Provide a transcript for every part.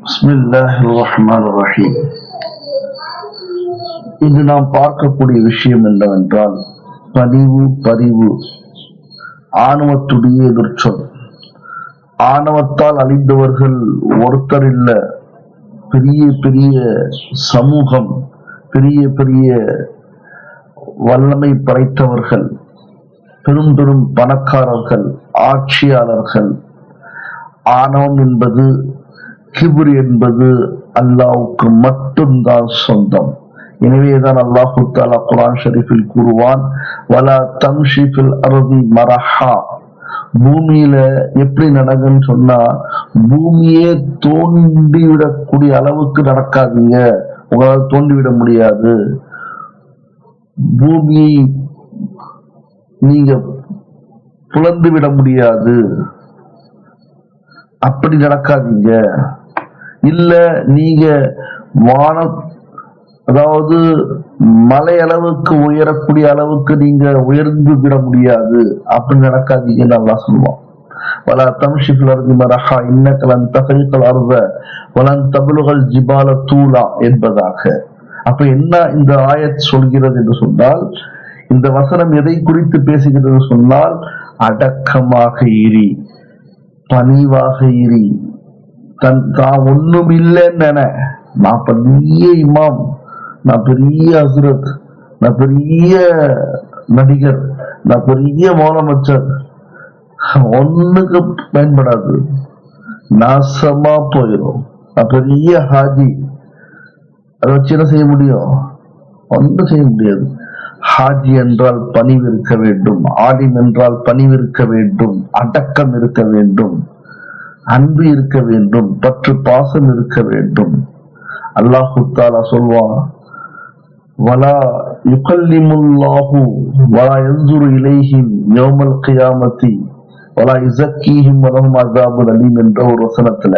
பிஸ்மில்லாஹிர் ரஹ்மானிர் ரஹீம். இங்கு நாம் பார்க்கக்கூடிய விஷயம் என்னவென்றால், பணிவு, பரிவு, ஆணவத்துடைய எதிர்ச்சொல். ஆணவத்தால் அழிந்தவர்கள் ஒருத்தர் இல்ல, பெரிய பெரிய சமூகம், பெரிய பெரிய வல்லமை படைத்தவர்கள், பெரும் பெரும் பணக்காரர்கள், ஆட்சியாளர்கள். ஆணவம் என்பது, கிப்ர் என்பது அல்லாஹ்வுக்கு மட்டும்தான் சொந்தம். எனவேதான் அல்லாஹ் தஆலா குர்ஆன் ஷரீஃபில் கூறுவான், வலா தம்ஷி ஃபில் அர்தி மரஹா. பூமியில எப்படி நடக்குன்னு சொன்னா, பூமியே தோண்டிவிடக்கூடிய அளவுக்கு நடக்காதீங்க, உங்களால் தோண்டிவிட முடியாது. பூமியை நீங்க புலந்து விட முடியாது, அப்படி நடக்காதீங்க. இல்ல நீங்க வானம், அதாவது மலை அளவுக்கு உயரக்கூடிய அளவுக்கு நீங்க உயர்ந்து விட முடியாது, அப்படி நடக்காதீங்கன்னு அல்லாஹ் சொல்லுவான். வலா தம்ஷி ஃபில் அர்தி மரஹா இன்னக லன் தக்ரிகல் அர்த வலன் தப்லுகல் ஜிபால தூலா என்பதாக. அப்ப என்ன இந்த ஆயத் சொல்கிறது என்று சொன்னால், இந்த வசனம் எதை குறித்து பேசுகிறது சொன்னால், அடக்கமாக இரி, பணிவாக இரி. தான் ஒண்ணும் இல்லைன்னு, நான் பெரிய இமாம், நான் பெரிய ஹஸ்ரத், நான் பெரிய நடிகர், நான் பெரிய முதலமைச்சர், ஒண்ணுக்கு பயன்படாது, நாசமா போயிடும். நான் பெரிய ஹாஜி, அதை வச்சு என்ன செய்ய முடியும்? ஒன்றும் செய்ய முடியாது. ஹாஜி என்றால் பணிவு இருக்க வேண்டும், ஆலிம் என்றால் பணிவு இருக்க வேண்டும், அடக்கம் இருக்க வேண்டும், அன்பு இருக்க வேண்டும், பற்று பாசம் இருக்க வேண்டும். அல்லாஹ் தஆலா சொல்வான், வலா யுகல்லிமுல்லாஹு வலா யன்சுரு இலைஹிம் யௌமல் கியாமத்தி வலா யுஸக்கீஹிம் வலஹும் அஸாபுன் அலீம் என்ற ஒரு வசனத்துல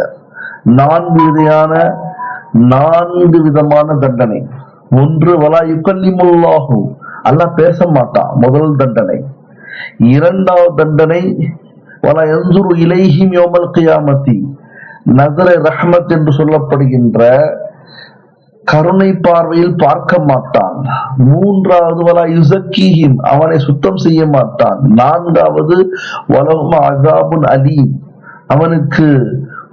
4 விதமான தண்டனை. ஒன்று, வலா யுகல்லிமுல்லாஹு, அல்லாஹ் பேச மாட்டான், முதல் தண்டனை. இரண்டாவது தண்டனை, வலா யன்சுரு இலைஹிம் யௌமல் கியாமத்தி, நஸர ரஹ்மத் என்று சொல்லப்படுகின்ற கருணை பார்வையில் பார்க்க மாட்டான். மூன்றாவது, வலா யுஸக்கீஹிம், அவனை சுத்தம் செய்ய மாட்டான். நான்காவது, வலஹும் அஸாபுன் அலீம், அவனுக்கு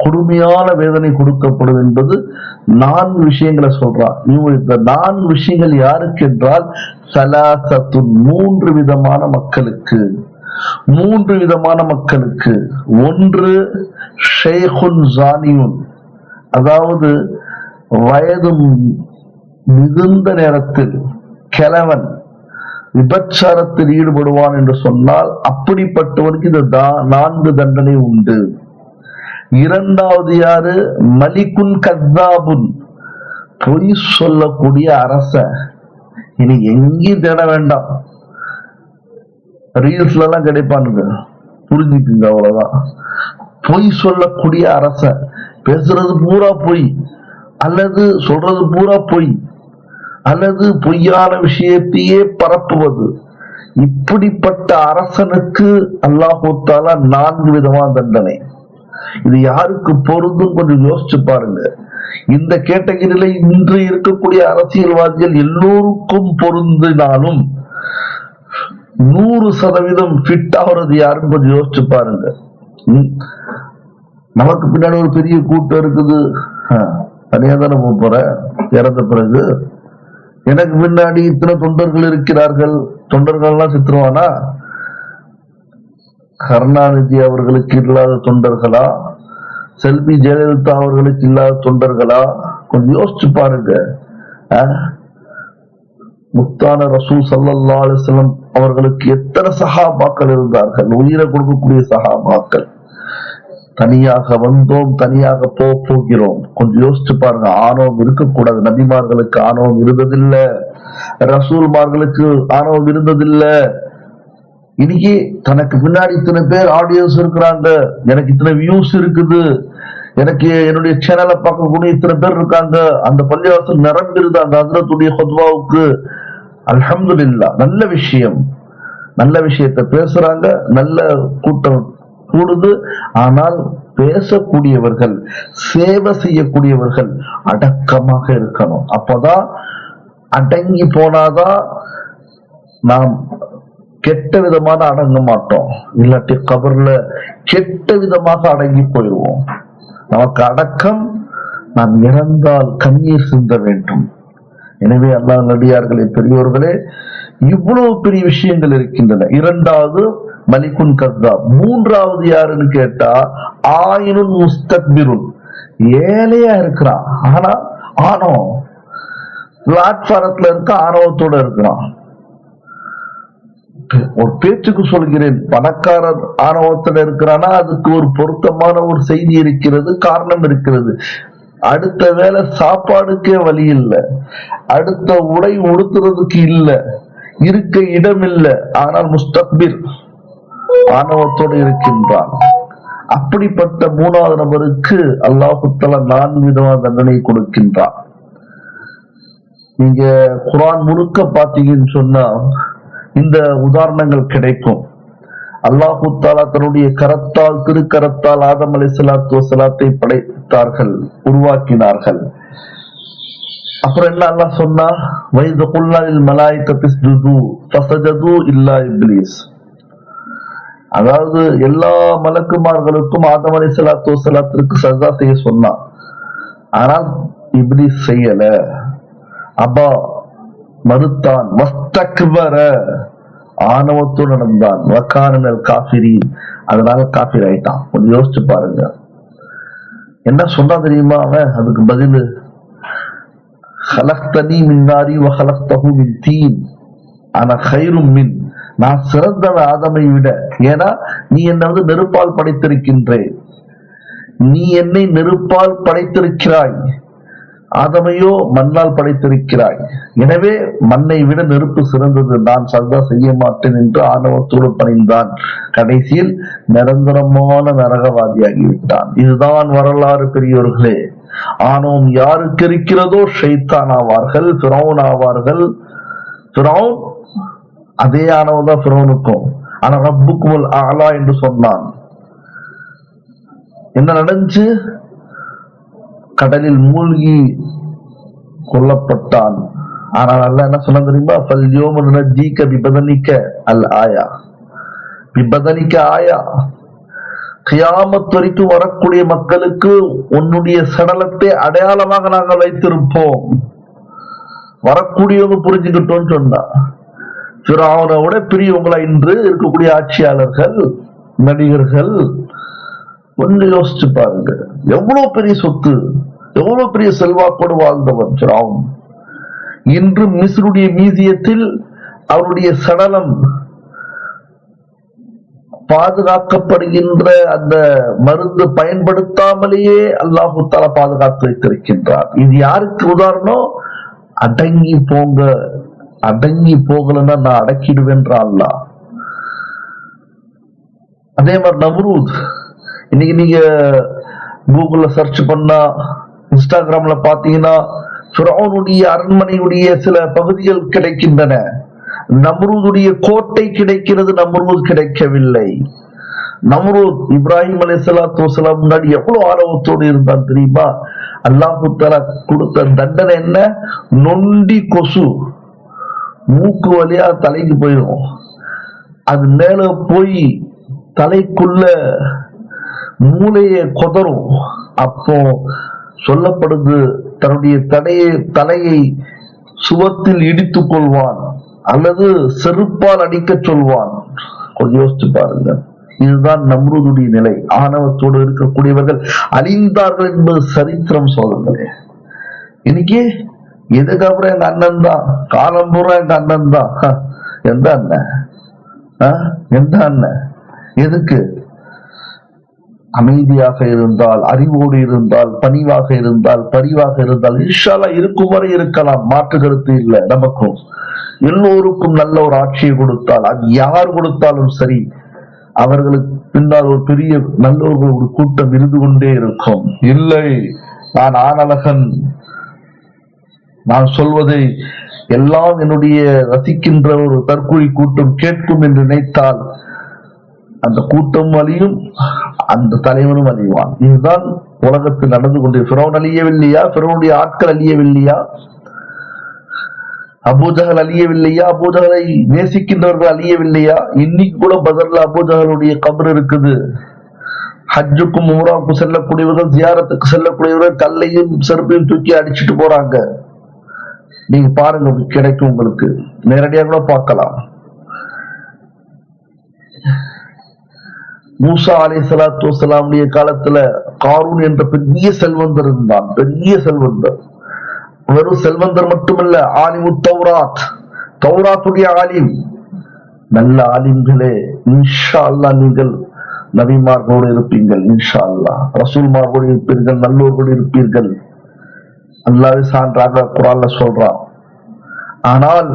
கொடுமையான வேதனை கொடுக்கப்படும் என்பது 4 விஷயங்களை சொல்றான். இந்த 4 விஷயங்கள் யாருக்கு என்றால், ஸலாஸத்துன், 3 விதமான மக்களுக்கு. 3 விதமான மக்களுக்கு. ஒன்று, ஷைஹுன் ஸானியுன், அதாவது வயது மிகுந்த நேரத்தில் கிழவன் விபச்சாரத்தில் ஈடுபடுவான் என்று சொன்னால், அப்படிப்பட்டவனுக்கு இந்த 4 தண்டனை உண்டு. இரண்டாவது யாரு? மலிகுன் கஸ்ஸாபுன், பொய் சொல்லக்கூடிய அரசன். இனி எங்கேயும் தேட வேண்டாம், ரீல்ஸ்ல எல்லாம் கிடைப்பானுங்க, புரிஞ்சுக்குங்க, அவ்வளவுதான். பொய் சொல்லக்கூடிய அரசன், பேசுறது பூரா பொய், அல்லது சொல்றது பூரா பொய், அல்லது பொய்யான விஷயத்தையே பரப்புவது. இப்படிப்பட்ட அரசனுக்கு அல்லாஹ் தஆலா 4 விதமான தண்டனை. இது யாருக்கு பொருந்தும் கொஞ்சம் யோசிச்சு பாருங்க. இந்த கேட்டகரியில இன்று இருக்கக்கூடிய அரசியல்வாதிகள் எல்லோருக்கும் பொருந்தினாலும் 100% ஃபிட் ஆகிறது யாருன்னு கொஞ்சம் யோசிச்சு பாருங்க. நமக்கு பின்னாடி ஒரு பெரிய கூட்டம் இருக்குது, தனியா தானே போற இறந்த பிறகு. எனக்கு முன்னாடி இத்தனை தொண்டர்கள் இருக்கிறார்கள், தொண்டர்கள்லாம் செத்துருவானா? கருணாநிதி அவர்களுக்கு இல்லாத தொண்டர்களா? செல்வி ஜெயலலிதா அவர்களுக்கு இல்லாத தொண்டர்களா? கொஞ்சம் யோசிச்சு பாருங்க. முத்தான ரசூல் ஸல்லல்லாஹு அலைஹி வஸல்லம் அவர்களுக்கு எத்தனை சஹாபாக்கள் இருந்தார்கள், உயிரை கொடுக்கக்கூடிய சஹாபாக்கள். தனியாக வந்தோம், தனியாக போகிறோம். கொஞ்சம் யோசிச்சு பாருங்க. ஆணவம் இருக்கக்கூடாது. நபிமார்களுக்கு ஆணவம் இருந்ததில்லை, ரசூல்மார்களுக்கு ஆணவம் இருந்ததில்லை. இன்னைக்கு தனக்கு பின்னாடி இத்தனை பேர் ஆடியன்ஸ் இருக்கிறாங்க, எனக்கு இத்தனை வியூஸ் இருக்குது, எனக்கு என்னுடைய சேனலை பார்க்கக்கூடிய இத்தனை பேர் இருக்காங்க, அந்த பள்ளிவாசல் நிரம்பிருது அந்த ஹஜ்ரத்துடைய ஹுத்பாவுக்கு. அல்ஹம்துலில்லாஹ், நல்ல விஷயம், நல்ல விஷயத்தை பேசுறாங்க, நல்ல கூட்டம் கூடுது. ஆனால் பேசக்கூடியவர்கள், சேவை செய்யக்கூடியவர்கள் அடக்கமாக இருக்கணும். அப்பதான் அடங்கி போனாதான் நாம் கெட்ட விதமான அடங்க மாட்டோம். இல்லாட்டி கபர்ல கெட்ட விதமாக அடங்கி போயிடுவோம். நமக்கு அடக்கம், நாம் இறந்தால் கண்ணீர் சிந்த வேண்டும். எனவே அல்லாஹ் நடிகார்களே, பெரியோர்களே, இவ்வளவு பெரிய விஷயங்கள் இருக்கின்றன. இரண்டாவது மலிகுன் கஸ்ஸாப். மூன்றாவது யாருன்னு கேட்டா ஆயினுன் முஸ்தக்பிருன். ஏழையா இருக்கிறான், ஆனா ஆணவம், பிளாட்பாரத்துல இருக்க ஆணவத்தோட இருக்கிறான். ஒரு பேச்சுக்கு சொல்கிறேன், பணக்காரர் ஆணவத்துல இருக்கிறானா அதுக்கு ஒரு பொருத்தமான ஒரு செய்தி இருக்கிறது, காரணம் இருக்கிறது. அடுத்த வேளை சாப்பாடுக்கே வழி இல்லை, அடுத்த உடை உடுத்துறதுக்கு இல்லை, இருக்க இடம் இல்லை, ஆனால் முஸ்தக்பிர், ஆணவத்தோடு இருக்கின்றான். அப்படிப்பட்ட மூணாவது நபருக்கு அல்லாஹு தஆலா 4 விதமான தண்டனை கொடுக்கின்றான். நீங்க குர்ஆன் முழுக்க பாத்தீங்கன்னு சொன்னா இந்த உதாரணங்கள் கிடைக்கும். அல்லாஹு தஆலா தன்னுடைய கரத்தால், திருக்கரத்தால் ஆதம் அலைஹிஸ்ஸலாத்து வஸலாத்தை படைத்தார்கள், உருவாக்கினார்கள். அப்புறம் என்ன அல்லாஹ் சொன்னா, வைது குல்னா லில் மலாயிகத்தி இஸ்ஜுது ஃபஸஜது இல்லா இப்லீஸ். அதாவது எல்லா மலக்குமார்களுக்கும் ஆதம் அலைஹிஸ்ஸலாத்து வஸலாத்திற்கு சஜ்தா செய்ய சொன்னான். ஆனால் இப்லீஸ் செய்யல, அப்பா மறுத்தான், வஸ்தக்பர, ஆணவத்தோடு நடந்தான், வகான மினல் காஃபிரீன், அதனால காஃபிர் ஆயிட்டான். கொஞ்சம் யோசிச்சு பாருங்க, என்ன சொன்னா தெரியுமா அவன்? அதுக்கு பதில், خلقتني من نار وخلقته من طين انا خير من, நான் சிறந்தவன் ஆதமை விட. ஏன்னா நீ என்னை நெருப்பால் படைத்திருக்கின்றே, நீ என்னை நெருப்பால் படைத்திருக்கிறாய், ஆதமையோ மண்ணால் படைத்திருக்கிறாய். எனவே மண்ணை விட நெருப்பு சிறந்தது, நான் சஜ்தா செய்ய மாட்டேன் என்று ஆணவத்தோடு பணிந்தான். கடைசியில் நிரந்தரமான நரகவாதியாகிவிட்டான். இதுதான் வரலாறு பெரியோர்களே. ஆணவம் யாருக்கு இருக்கிறதோ ஷைத்தான் ஆவார்கள், ஃபிரௌன் ஆவார்கள். ஃபிரௌன் அதே ஆணவம் தான் ஃபிரௌனுக்கும். ஆனா ரப்புக்குமுல் அலா என்று சொன்னான். என்ன நடந்துச்சு? கடலில் மூழ்கி கொல்லப்பட்டான். ஆனால் அல்லாஹ் என்ன சொன்ன தெரியுமா? ஃபல்யோம நுனஜ்ஜீக பிபதனிக அல் ஆயா, பிபதனிக ஆயா. கியாமத் வரைக்கும் வரக்கூடிய மக்களுக்கு உன்னுடைய சடலத்தை அடையாளமாக நாங்கள் வைத்திருப்போம், வரக்கூடியவங்க புரிஞ்சுக்கிட்டோம்னு சொன்னா. ஃபிரௌனை விட பெரியவங்களா இன்று இருக்கக்கூடிய ஆட்சியாளர்கள், நடிகர்கள், ஒன்னு யோசிச்சு பாருங்க. எவ்வளவு பெரிய சொத்து, எவ்வளவு பெரிய செல்வாக்கோடு வாழ்ந்தவன் ஃபிரௌன். இன்று மிஸ்ருடைய மியூசியத்தில் அவருடைய சடலம் பாதுகாக்கப்படுகின்ற அந்த மருந்து பயன்படுத்தாமலேயே அல்லாஹு தஆலா பாதுகாத்து வைத்திருக்கின்றார். இது யாருக்கு உதாரணம்? அடங்கி போங்க, அடங்கி போகலன்னா நான் அடக்கிடுவேன்ற அல்லாஹ். அதே மாதிரி நம்ரூத், இன்னைக்கு நீங்க கூகுள்ல சர்ச் பண்ணா, இன்ஸ்டாகிராம்ல பாத்தீங்கன்னா ஃபிரௌனுடைய அரண்மனையுடைய சில பகுதிகள் கிடைக்கின்றன. நம்ரூதுடைய கோட்டை கிடைக்கிறது, நம்ரூத் கிடைக்கவில்லை. நம்ரூத் இப்ராஹிம் அலைஹிஸ்ஸலாத்து வஸலாம் முன்னாடி எவ்வளவு ஆர்வத்தோடு இருந்தான் தெரியுமா? அல்லாஹு தஆலா கொடுத்த தண்டனை என்ன? நொண்டி கொசு மூக்கு வழியா தலைக்கு போயிடும், அது மேல போய் தலைக்குள்ள மூளையை கொதரும். அப்போ சொல்லப்படுது, தன்னுடைய தலையை சுவத்தில் இடித்துக் கொள்வான் அல்லது செருப்பால் அடிக்க சொல்வான். கொஞ்சம் யோசிச்சு பாருங்க. இதுதான் நம்ரூதுடைய நிலை. ஆணவத்தோடு இருக்கக்கூடியவர்கள் அழிந்தார்கள் என்பது சரித்திரம் சோதர்களே. இன்னைக்கு எதுக்கப்புறம் எங்க அண்ணன் தான், காலம் பூரா எங்க அண்ணன் தான். எந்த அண்ணன்? எந்த அண்ணன்? எதுக்கு? அமைதியாக இருந்தால், அறிவோடு இருந்தால், பணிவாக இருந்தால், பரிவாக இருந்தால், இன்ஷா அல்லாஹ் இருக்கும் வரை இருக்கலாம், மாற்று கருத்து இல்லை. நமக்கும் எல்லோருக்கும் நல்ல ஒரு ஆட்சியை கொடுத்தால், அது யார் கொடுத்தாலும் சரி, அவர்களுக்கு பின்னால் ஒரு பெரிய நல்லவர்கள் ஒரு கூட்டம் இருந்து கொண்டே இருக்கும். இல்லை, நான் ஆணழகன், நான் சொல்வதை எல்லாம் என்னுடைய ரசிக்கின்ற ஒரு தற்கொலை கூட்டம் கேட்கும் என்று நினைத்தால் அந்த கூட்டம் அழியும், அந்த தலைவனும் அழிவான். இதுதான் உலகத்தில் நடந்து கொண்டு. ஃபிரௌன் அழியவில்லையா? ஃபிரௌனுடைய ஆட்கள் அழியவில்லையா? அபூஜஹல் அழியவில்லையா? அபூஜஹலை நேசிக்கின்றவர்கள் அழியவில்லையா? இன்னைக்கு கூட பதர்ல அபூஜஹலுடைய கபர் இருக்குது. ஹஜ்ஜுக்கும் உம்ராவுக்கும் செல்லக்கூடியவர்கள், ஜியாரத்துக்கு செல்லக்கூடியவர்கள் கல்லையும் செருப்பையும் தூக்கி அடிச்சுட்டு போறாங்க. நீங்க பாருங்க, கிடைக்கும் உங்களுக்கு, நேரடியாக கூட பார்க்கலாம். மூசா அலைஹிஸ்ஸலாத்து வஸ்ஸலாமுடைய காலத்துல காரூன் என்ற பெரிய செல்வந்தர் இருந்தான். பெரிய செல்வந்தர். வெறும் செல்வந்தர் மட்டுமல்ல, ஆலிமு தௌராத், தௌராத்துடைய ஆலிம். நல்ல ஆலிம்களே, இன்ஷா அல்லாஹ் நீங்கள் நபிமார்களோடு இருப்பீர்கள், இன்ஷா அல்லாஹ் ரசூல்மார்களோடு இருப்பீர்கள், நல்லோர்களோடு இருப்பீர்கள். அல்லாஹ்வே சான்றாக குர்ஆன்ல சொல்றான். ஆனால்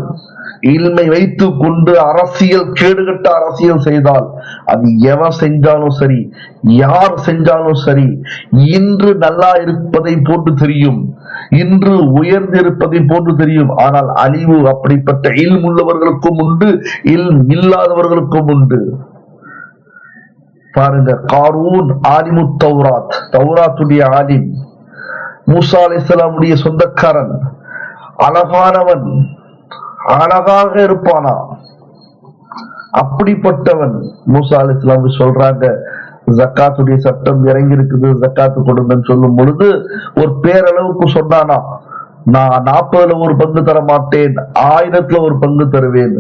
இல்மை வைத்துக் கொண்டு அரசியல், கேடுகட்ட அரசியல் செய்தால் அது எவன் செஞ்சாலும் சரி, யார் செஞ்சாலும் சரி, இன்று நல்லா இருப்பதை போன்று தெரியும், இன்று உயர்ந்து இருப்பதை போன்று தெரியும். ஆனால் அழிவு அப்படிப்பட்ட இல்ம் உள்ளவர்களுக்கும் உண்டு, இல்ம் இல்லாதவர்களுக்கும் உண்டு. பாருங்க, காரூன் ஆலிமு தௌராத், தௌராத்துடைய ஆலிம், மூசா அலைஹிஸ்ஸலாமுடைய சொந்தக்காரன், அழகானவன், அழகாக இருப்பானா, அப்படிப்பட்டவன். மூசா அலைஹிஸ்ஸலாம் சொல்றாங்க, ஜக்காத்துடைய சட்டம் இறங்கி இருக்குது, ஜக்காத்து கொடுங்கன்னு சொல்லும் பொழுது ஒரு பேரளவுக்கு சொன்னானா, நான் 40ல ஒரு பங்கு தர மாட்டேன், 1000த்துல ஒரு பங்கு தருவேன்.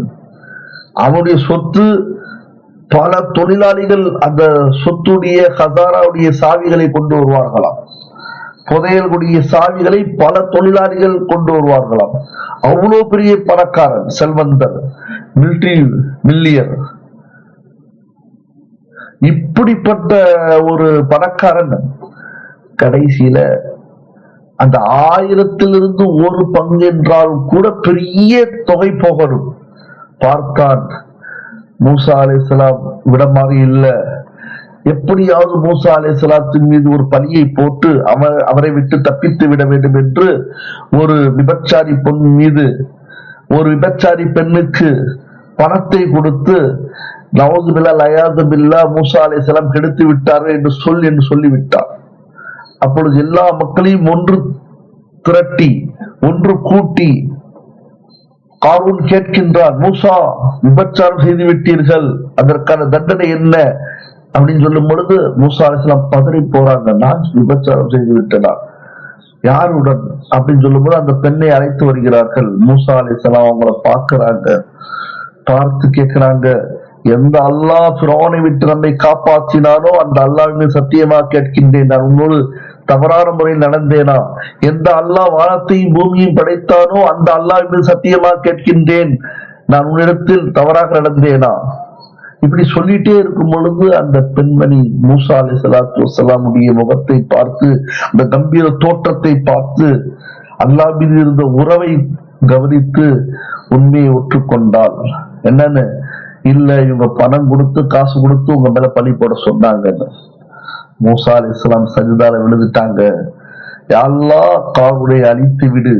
அவனுடைய சொத்து பல தொழிலாளிகள் அந்த சொத்துடைய ஹசாராவுடைய சாவிகளை கொண்டு வருவார்களாம். புதையல்களுடைய சாவிகளை பல தொழிலாளிகள் கொண்டு வருவார்களாம். அவ்வளவு பெரிய பணக்காரன், செல்வந்தர், மிலிட்டரி மில்லியர். இப்படிப்பட்ட ஒரு பணக்காரன் கடைசியில அந்த 1000லிருந்து ஒரு பங்கு என்றால் கூட பெரிய தொகை போகணும். பார்த்தான், மூசா அலைஹிஸ்ஸலாம் விடமாறி இல்ல. எப்படியாவது மூசா அலைஹிஸ்ஸலாத்தின் மீது ஒரு பழியை போட்டு அவரை விட்டு தப்பித்து விட வேண்டும் என்று ஒரு விபச்சாரி பொன் மீது, ஒரு விபச்சாரி பெண்ணுக்கு பணத்தை கொடுத்து நவுது பில்லா லயாது பில்லா மூசா அலைஹிஸ்ஸலாம் கெடுத்து விட்டார்கள் என்று சொல்லிவிட்டார். அப்பொழுது எல்லா மக்களையும் ஒன்று திரட்டி, ஒன்று கூட்டி காரூன் கேட்கின்றார், மூசா விபச்சாரம் செய்து விட்டீர்கள், அதற்கான தண்டனை என்ன அப்படின்னு சொல்லும் பொழுது மூசா அலைஹிஸ்ஸலாம் பதறி போறாங்க. நான் விபச்சாரம் செய்து விட்டனா? யாருடன் அப்படின்னு சொல்லும் போது அந்த பெண்ணை அழைத்து வருகிறார்கள். மூசா அலைஹிஸ்ஸலாம் அவங்கள பார்க்கிறாங்க. பார்த்து கேட்கிறாங்க, எந்த அல்லாஹ் ஃபிரௌனை விட்டு நம்மை காப்பாற்றினானோ அந்த அல்லாஹ்வின் சத்தியமா கேட்கின்றேன், நான் உன்னோடு தவறான முறையில் நடந்தேனா? எந்த அல்லாஹ் வானத்தையும் பூமியையும் படைத்தானோ அந்த அல்லாஹ்வின் சத்தியமா கேட்கின்றேன், நான் உன்னிடத்தில் தவறாக நடந்தேனா? இப்படி சொல்லிட்டே இருக்கும் பொழுது அந்த பெண்மணி மூசா அலைஹிஸ்ஸலாத்து வஸ்ஸலாமுடைய முகத்தை பார்த்து, அந்த கம்பீர தோற்றத்தை பார்த்து, அல்லாஹ் மீது இருந்த உறவை கவனித்து உண்மையை ஒற்றுக்கொண்டாள். என்னன்னு, இல்ல இவங்க பணம் கொடுத்து காசு கொடுத்து உங்க மேல பழி போட சொன்னாங்கன்னு. மூசா அலைஹிஸ்ஸலாம் சஜிதால விழுந்துட்டாங்க. யா அல்லாஹ், காருடைய அழித்து விடு,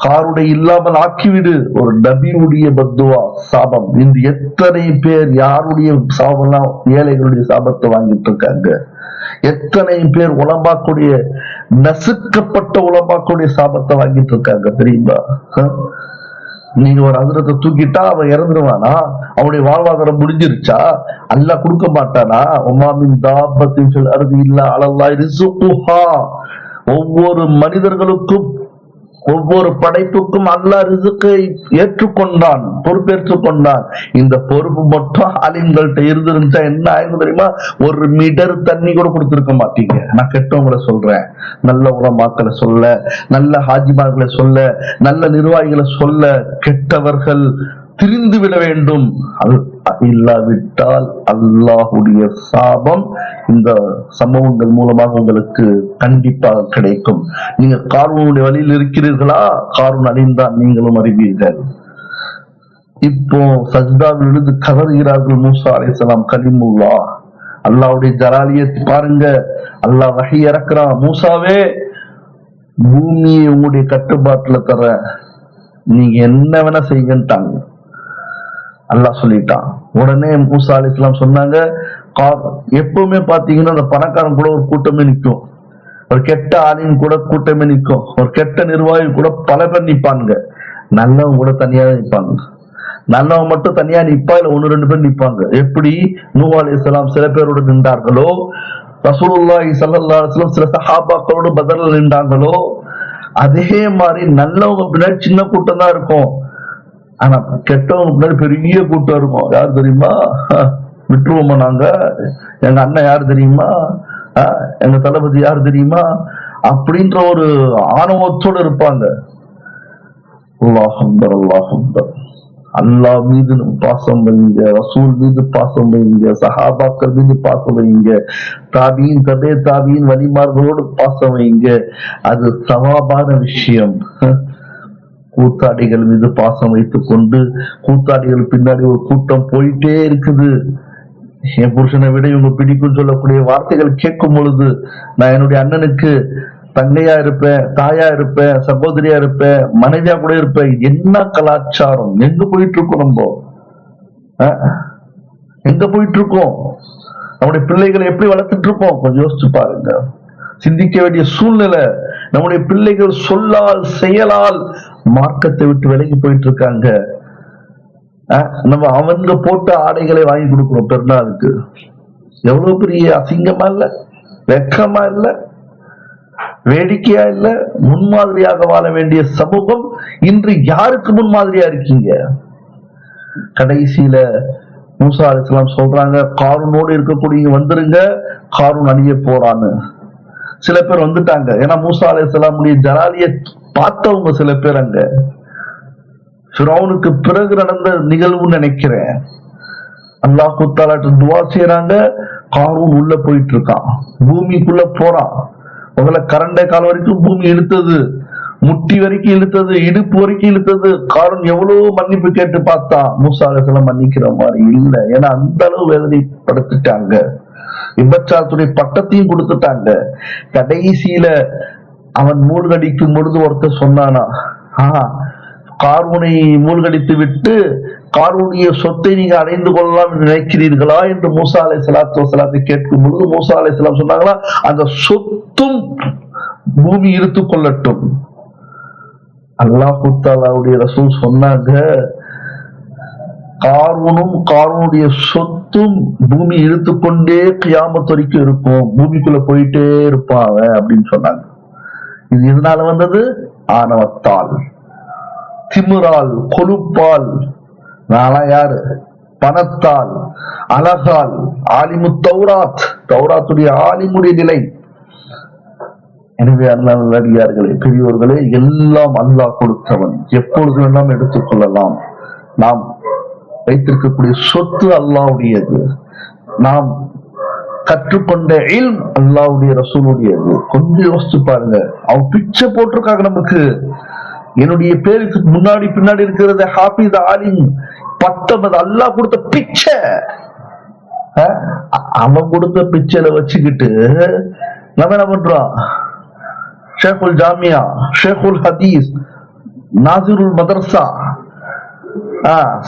காருடைய இல்லாமல் ஆக்கிவிடு. ஒரு நபியுடைய பத்துவா, சாபம். இந்த எத்தனை பேர் யாருடைய சாபம்லாம், ஏழைகளுடைய சாபத்தை வாங்கிட்டு இருக்காங்க. எத்தனை பேர் உலமாக்குடைய, நசுக்கப்பட்ட உலமாக்குடைய சாபத்தை வாங்கிட்டு இருக்காங்க தெரியுமா? நீங்க ஒரு ஹஜ்ரத்தை தூக்கிட்டா அவன் இறந்துருவானா? அவனுடைய வாழ்வாதாரம் முடிஞ்சிருச்சா? அல்லாஹ் கொடுக்க மாட்டானா? உமாமின் தாபத்தின் ஃபில் அர்தி இல்லா அலல்லாஹி ரிஸ்குஹா. ஒவ்வொரு மனிதர்களுக்கும், ஒவ்வொரு படைப்புக்கும் அல்லாஹ் ரிஸ்கை ஏற்றுக்கொண்டான், பொறுப்பேற்றுக் கொண்டான். இந்த பொறுப்பு மட்டும் ஆலிம்கள்ட்ட இருந்திருந்தா என்ன ஆயிருக்கும் தெரியுமா? ஒரு மீட்டர் தண்ணி கூட கொடுத்திருக்க மாட்டீங்க. நான் கெட்டவங்களை சொல்றேன், நல்ல உலமாக்களை சொல்ல, நல்ல ஹாஜிமார்களை சொல்ல, நல்ல நிர்வாகிகளை சொல்ல. கெட்டவர்கள் திரிந்து விட வேண்டும். இல்லாவிட்டால் அல்லாஹுடைய சாபம் இந்த சம்பவங்கள் மூலமாக உங்களுக்கு கண்டிப்பாக கிடைக்கும். நீங்க காரூனுடைய வழியில் இருக்கிறீர்களா? காரூன் அழிந்தான், நீங்களும் அறிவீர்கள். இப்போ சஜ்தாவில் இருந்து கதறுகிறார்கள் மூசா அலைஹிஸ்ஸலாம், கலிமுல்லா. அல்லாஹ்வுடைய ஜலாலியத்தை பாருங்க. அல்லாஹ் வஹி இறக்குறான், மூசாவே பூமியை உங்களுடைய கட்டுப்பாட்டுல தர, நீங்க என்ன வேணா செய்யுங்கன்ட்டாங்க. அல்லாஹ் சொல்லிட்டான். உடனே மூசா அலைஹிஸ்ஸலாம் சொன்னாங்க, எப்பவுமே பாத்தீங்கன்னா அந்த பணக்காரன் கூட ஒரு கூட்டமே நிற்கும், ஒரு கெட்ட ஆளின் கூட கூட்டமே நிற்கும், ஒரு கெட்ட நிர்வாகி கூட பல பேர் நிப்பாங்க, நல்லவங்க கூட தனியா நிற்பாங்க. நல்லவன் மட்டும் தனியா நிப்பா, இல்ல 1-2 பேர் நிப்பாங்க. எப்படி நூஹ் அலைஹிஸ்ஸலாம் சில பேரோட நின்றார்களோ, ரசூலுல்லாஹி ஸல்லல்லாஹு அலைஹி வஸல்லம் சில சஹாபாக்களோட பத்ர்ல நின்றாங்களோ, அதே மாதிரி நல்லவங்க பின்னாடி சின்ன கூட்டம் தான் இருக்கும், ஆனா கெட்டவங்க பின்னாடி பெரிய கூட்டம் இருக்கும். யார் தெரியுமா? விட்டுருவோமா நாங்க? எங்க அண்ணன் யார் தெரியுமா? எங்க தளபதி யார் தெரியுமா? அப்படின்ற ஒரு ஆணவத்தோடு இருப்பாங்க. அல்லாஹ் அக்பர், அல்லாஹ் அக்பர். அல்லாஹ் மீது பாசம் வைங்க, ரசூல் மீது பாசம் வைங்க, சஹாபாக்கள் மீது பாசம் வைங்க, தாபீன் தபே தாபீன் வலிமார்களோடு பாசம் வைங்க. அது சவாபான விஷயம். கூத்தாடிகள் மீது பாசம் வைத்துக் கொண்டு கூத்தாடிகள் பின்னாடி ஒரு கூட்டம் போயிட்டே இருக்குது. என் புருஷனை விட இவங்க பிடிக்கும் சொல்லக்கூடிய வார்த்தைகள் கேட்கும் பொழுது நான் என்னுடைய அண்ணனுக்கு தங்கையா இருப்பேன், தாயா இருப்பேன், சகோதரியா இருப்பேன், மனைவியா கூட இருப்பேன். என்ன கலாச்சாரம்! எங்க போயிட்டு இருக்கோம் நம்ம? எங்க போயிட்டு இருக்கோம்? நம்முடைய பிள்ளைகளை எப்படி வளர்த்துட்டு இருக்கோம்? கொஞ்சம் யோசிச்சு பாருங்க. சிந்திக்க வேண்டிய சூழ்நிலை. நம்முடைய பிள்ளைகள் சொல்லால் செயலால் மார்க்கத்தை விட்டு விலகி போயிட்டு இருக்காங்க. நம்ம அவங்க போட்ட ஆடைகளை வாங்கி கொடுக்கிறோம் பெருநாளுக்கு. எவ்வளவு பெரிய அசிங்கமா இல்ல? வெக்கமா இல்ல? வேடிக்கையா இல்ல? முன்மாதிரியாக வாழ வேண்டிய சமூகம் இன்று யாருக்கு முன்மாதிரியா இருக்கீங்க? கடைசியில மூசா அலைஹிஸ்ஸலாம் சொல்றாங்க, காரூனோடு இருக்கக்கூடிய வந்துருங்க, காரூன் அழிய போறான்னு. சில பேர் வந்துட்டாங்க. ஏன்னா மூசா அலைஹிஸ்ஸலாமுடைய ஜலாலிய பார்த்தவங்க சில பேர் அங்க. ஃபிரௌனுக்கு பிறகு நடந்த நிகழ்வுன்னு நினைக்கிறேன். அல்லாஹ் தஆலா துஆ செய்றாங்க, காரூன் உள்ள போயிட்டு இருக்கான், பூமிக்குள்ள போறான். முதல்ல கரண்டை கால் வரைக்கும் பூமி இழுத்தது, முட்டி வரைக்கும் இழுத்தது, இடுப்பு வரைக்கும் இழுத்தது. காரூன் எவ்வளவு மன்னிப்பு கேட்டு பார்த்தா மூசா அலைஹிஸ்ஸலாம் மன்னிக்கிற மாதிரி இல்ல. ஏன்னா அந்த அளவு வேதனைப்படுத்திட்டாங்க, விபச்சாரத்துடைய பட்டத்தையும் கொடுத்துட்டாங்க. கடைசியில அவன் மூழ்கடிக்கும் பொழுது ஒருத்தர் சொன்னானா, காரூனை மூழ்கடித்து விட்டு காரூனிய சொத்தை நீங்க அடைந்து கொள்ளலாம் என்று நினைக்கிறீர்களா என்று மூசா அலைஹிஸ்ஸலாத்து வஸலாத்தை கேட்கும் பொழுது மூசா அலைஹிஸ்ஸலாம் சொன்னாங்களா, அந்த சொத்தும் பூமி இழுத்துக் கொள்ளட்டும். அல்லாஹ் தஆலாவுடைய ரசூல் சொன்னாங்க, காரூனும் காரூனுடைய சொத்தும் பூமி இழுத்துக்கொண்டே கியாமத் வரைக்கும் இருக்கும், பூமிக்குள்ள போயிட்டே இருப்பாங்க அப்படின்னு சொன்னாங்க. இது எதனால வந்தது? ஆணவத்தால், திமிரால், கொழுப்பால். நாளா யாரு? பணத்தால், அழகால். ஆலிமு தௌராத், தௌராத்துடைய ஆலிமுடைய நிலை. எனவே அல்லாஹ்வியார்களே, பெரியோர்களே, எல்லாம் அல்லாஹ் கொடுத்தவன், எப்பொழுது வேண்டாம் எடுத்துக்கொள்ளலாம். நாம் வைத்திருக்கக்கூடிய சொத்து அல்லாஹ்வுடையது, நாம் கற்றுக்கொண்ட இல்ம் அல்லாஹ்வுடைய ரசூலுடையது. கொஞ்சம் யோசிச்சு பாருங்க. அவன் பிச்சை போட்டிருக்காங்க நமக்கு. என்னுடைய பேருக்கு முன்னாடி பின்னாடி இருக்கிறது ஹாஃபிஸ் ஆலிம் பட்டம், அது அல்லாஹ் கொடுத்த பிச்சை. அவன் கொடுத்த பிச்சையில வச்சுக்கிட்டு நம்ம என்ன பண்றோம்? ஷேகுல் ஜாமியா, ஷேகுல் ஹதீஸ், நாசிருல் மதரசா,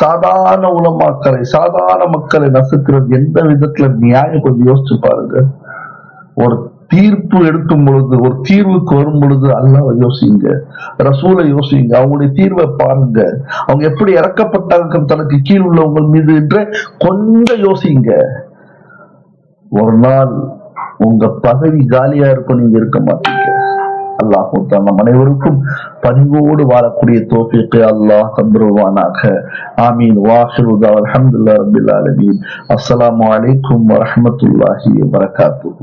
சாதாரண உலமாக்களை, சாதாரண மக்களை நசுக்கிறது எந்த விதத்துல நியாயம்? கொஞ்சம் யோசிச்சு பாருங்க. ஒரு தீர்ப்பு எடுக்கும் பொழுது, ஒரு தீர்வுக்கு வரும் பொழுது அல்லாஹ்வை யோசிங்க, ரசூலை யோசிங்க, அவங்களுடைய தீர்வை பாருங்க, அவங்க எப்படி இறக்கப்பட்டாங்க தனக்கு கீழ் உள்ளவங்க மீது என்ற கொஞ்சம் யோசிங்க. ஒரு நாள் உங்க பதவி காலியா இருக்கும், நீங்க இருக்க மாட்டீங்க. அல்லாஹ் நம் அனைவருக்கும் பணிவோடு வாழக்கூடிய தௌஃபீக் அல்லாஹ் தந்துருவானாக. ஆமீன். வாஹிரு தஅவானா அல்ஹம்துலில்லாஹி ரப்பில் ஆலமீன். அஸ்ஸலாமு அலைக்கும் வரஹ்மத்துல்லாஹி வபரகாத்துஹு.